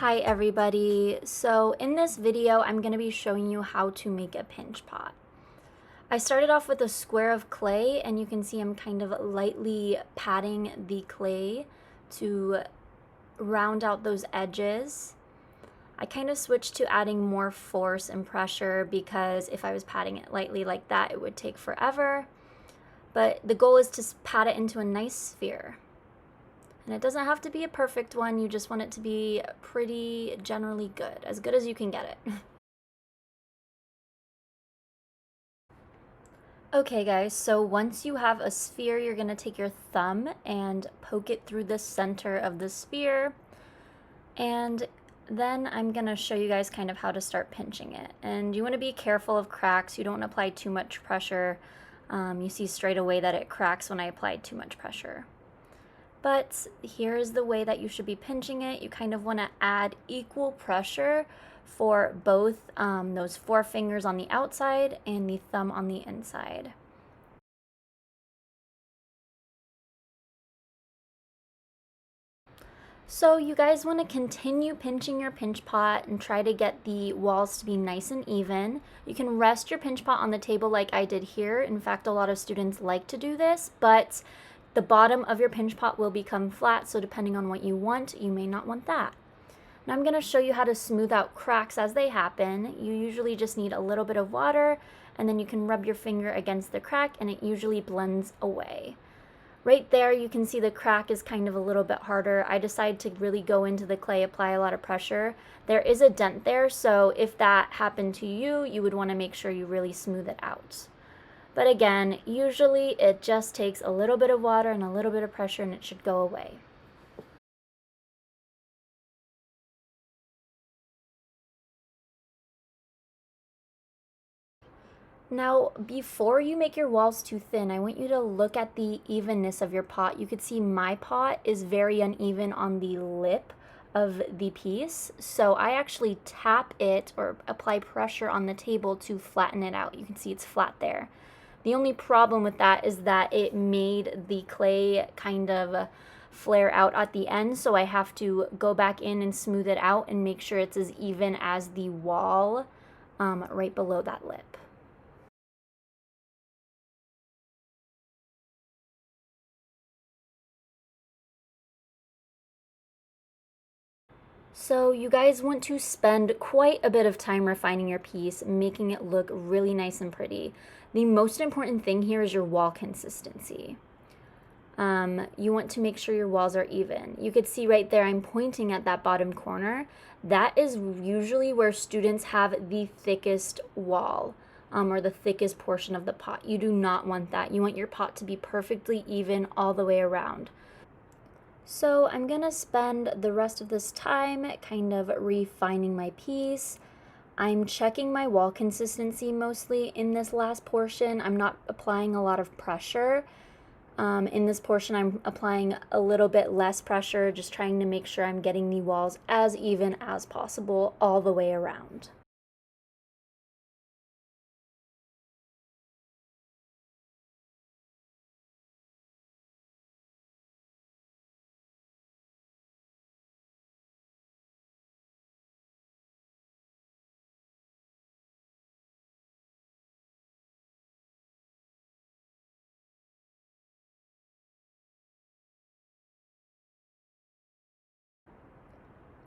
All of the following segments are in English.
Hi everybody. So in this video I'm going to be showing you how to make a pinch pot. I started off with a square of clay and you can see I'm kind of lightly patting the clay to round out those edges. I kind of switched to adding more force and pressure because if I was patting it lightly like that it would take forever. But the goal is to pat it into a nice sphere. And it doesn't have to be a perfect one, you just want it to be pretty generally good as you can get it. Okay guys, so once you have a sphere, you're going to take your thumb and poke it through the center of the sphere. And then I'm going to show you guys kind of how to start pinching it. And you want to be careful of cracks, you don't want to apply too much pressure. You see straight away that it cracks when I applied too much pressure. But here's the way that you should be pinching it. You kind of want to add equal pressure for both those four fingers on the outside and the thumb on the inside. So you guys want to continue pinching your pinch pot and try to get the walls to be nice and even. You can rest your pinch pot on the table like I did here. In fact, a lot of students like to do this, but the bottom of your pinch pot will become flat, so depending on what you want, you may not want that. Now I'm going to show you how to smooth out cracks as they happen. You usually just need a little bit of water, and then you can rub your finger against the crack, and it usually blends away. Right there, you can see the crack is kind of a little bit harder. I decided to really go into the clay, apply a lot of pressure. There is a dent there, so if that happened to you, you would want to make sure you really smooth it out. But again, usually it just takes a little bit of water and a little bit of pressure and it should go away. Now, before you make your walls too thin, I want you to look at the evenness of your pot. You could see my pot is very uneven on the lip of the piece, so I actually tap it or apply pressure on the table to flatten it out. You can see it's flat there. The only problem with that is that it made the clay kind of flare out at the end, so I have to go back in and smooth it out and make sure it's as even as the wall right below that lip. So you guys want to spend quite a bit of time refining your piece, making it look really nice and pretty. The most important thing here is your wall consistency. You want to make sure your walls are even. You could see right there I'm pointing at that bottom corner. That is usually where students have the thickest wall or the thickest portion of the pot. You do not want that. You want your pot to be perfectly even all the way around. So I'm gonna spend the rest of this time kind of refining my piece. I'm checking my wall consistency mostly in this last portion. I'm not applying a lot of pressure. In this portion I'm applying a little bit less pressure, just trying to make sure I'm getting the walls as even as possible all the way around.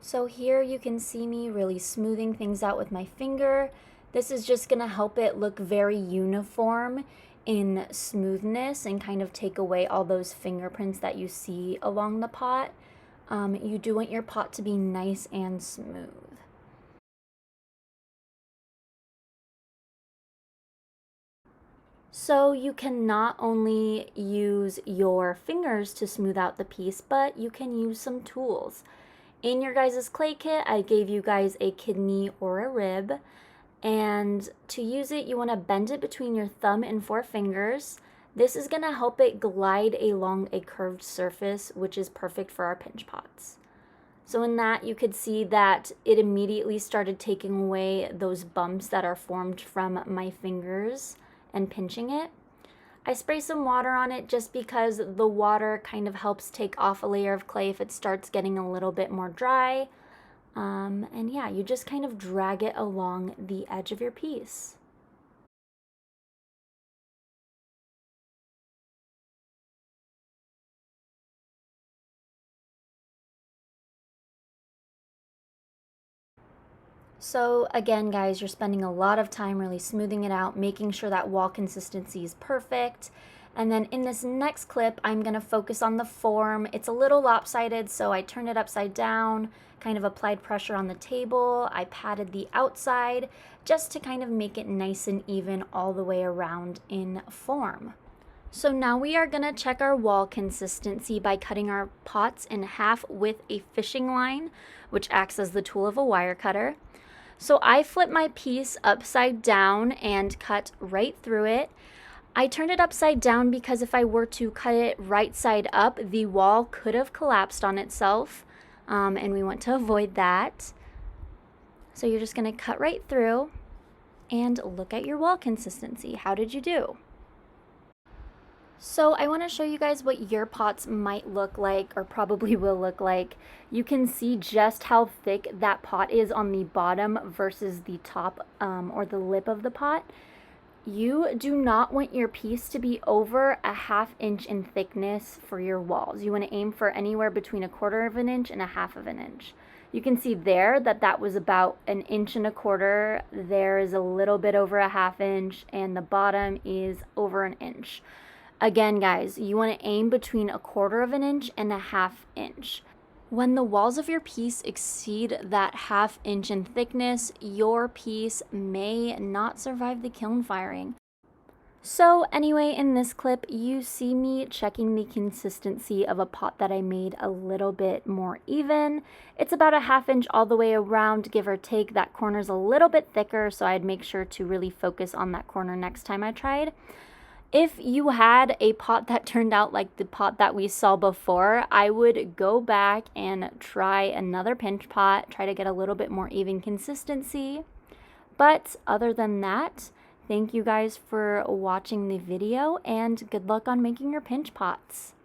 So here you can see me really smoothing things out with my finger. This is just going to help it look very uniform in smoothness and kind of take away all those fingerprints that you see along the pot. You do want your pot to be nice and smooth. So you can not only use your fingers to smooth out the piece, but you can use some tools. In your guys' clay kit, I gave you guys a kidney or a rib, and to use it, you want to bend it between your thumb and four fingers. This is going to help it glide along a curved surface, which is perfect for our pinch pots. So in that, you could see that it immediately started taking away those bumps that are formed from my fingers and pinching it. I spray some water on it just because the water kind of helps take off a layer of clay if it starts getting a little bit more dry. And yeah, you just kind of drag it along the edge of your piece. So again, guys, you're spending a lot of time really smoothing it out, making sure that wall consistency is perfect. And then in this next clip, I'm gonna focus on the form. It's a little lopsided, so I turned it upside down, kind of applied pressure on the table. I patted the outside just to kind of make it nice and even all the way around in form. So now we are gonna check our wall consistency by cutting our pots in half with a fishing line, which acts as the tool of a wire cutter. So I flipped my piece upside down and cut right through it. I turned it upside down because if I were to cut it right side up, the wall could have collapsed on itself, and we want to avoid that. So you're just gonna cut right through and look at your wall consistency. How did you do? So I want to show you guys what your pots might look like, or probably will look like. You can see just how thick that pot is on the bottom versus the top or the lip of the pot. You do not want your piece to be over a 1/2 inch in thickness for your walls. You want to aim for anywhere between 1/4 of an inch and 1/2 of an inch. You can see there that that was about 1.25 inches. There is a little bit over a 1/2 inch, and the bottom is over an inch. Again, guys, you want to aim between 1/4 of an inch and a 1/2 inch. When the walls of your piece exceed that 1/2 inch in thickness, your piece may not survive the kiln firing. So anyway, in this clip, you see me checking the consistency of a pot that I made a little bit more even. It's about a 1/2 inch all the way around, give or take. That corner's a little bit thicker, so I'd make sure to really focus on that corner next time I tried. If you had a pot that turned out like the pot that we saw before, I would go back and try another pinch pot, try to get a little bit more even consistency. But other than that, thank you guys for watching the video, and good luck on making your pinch pots.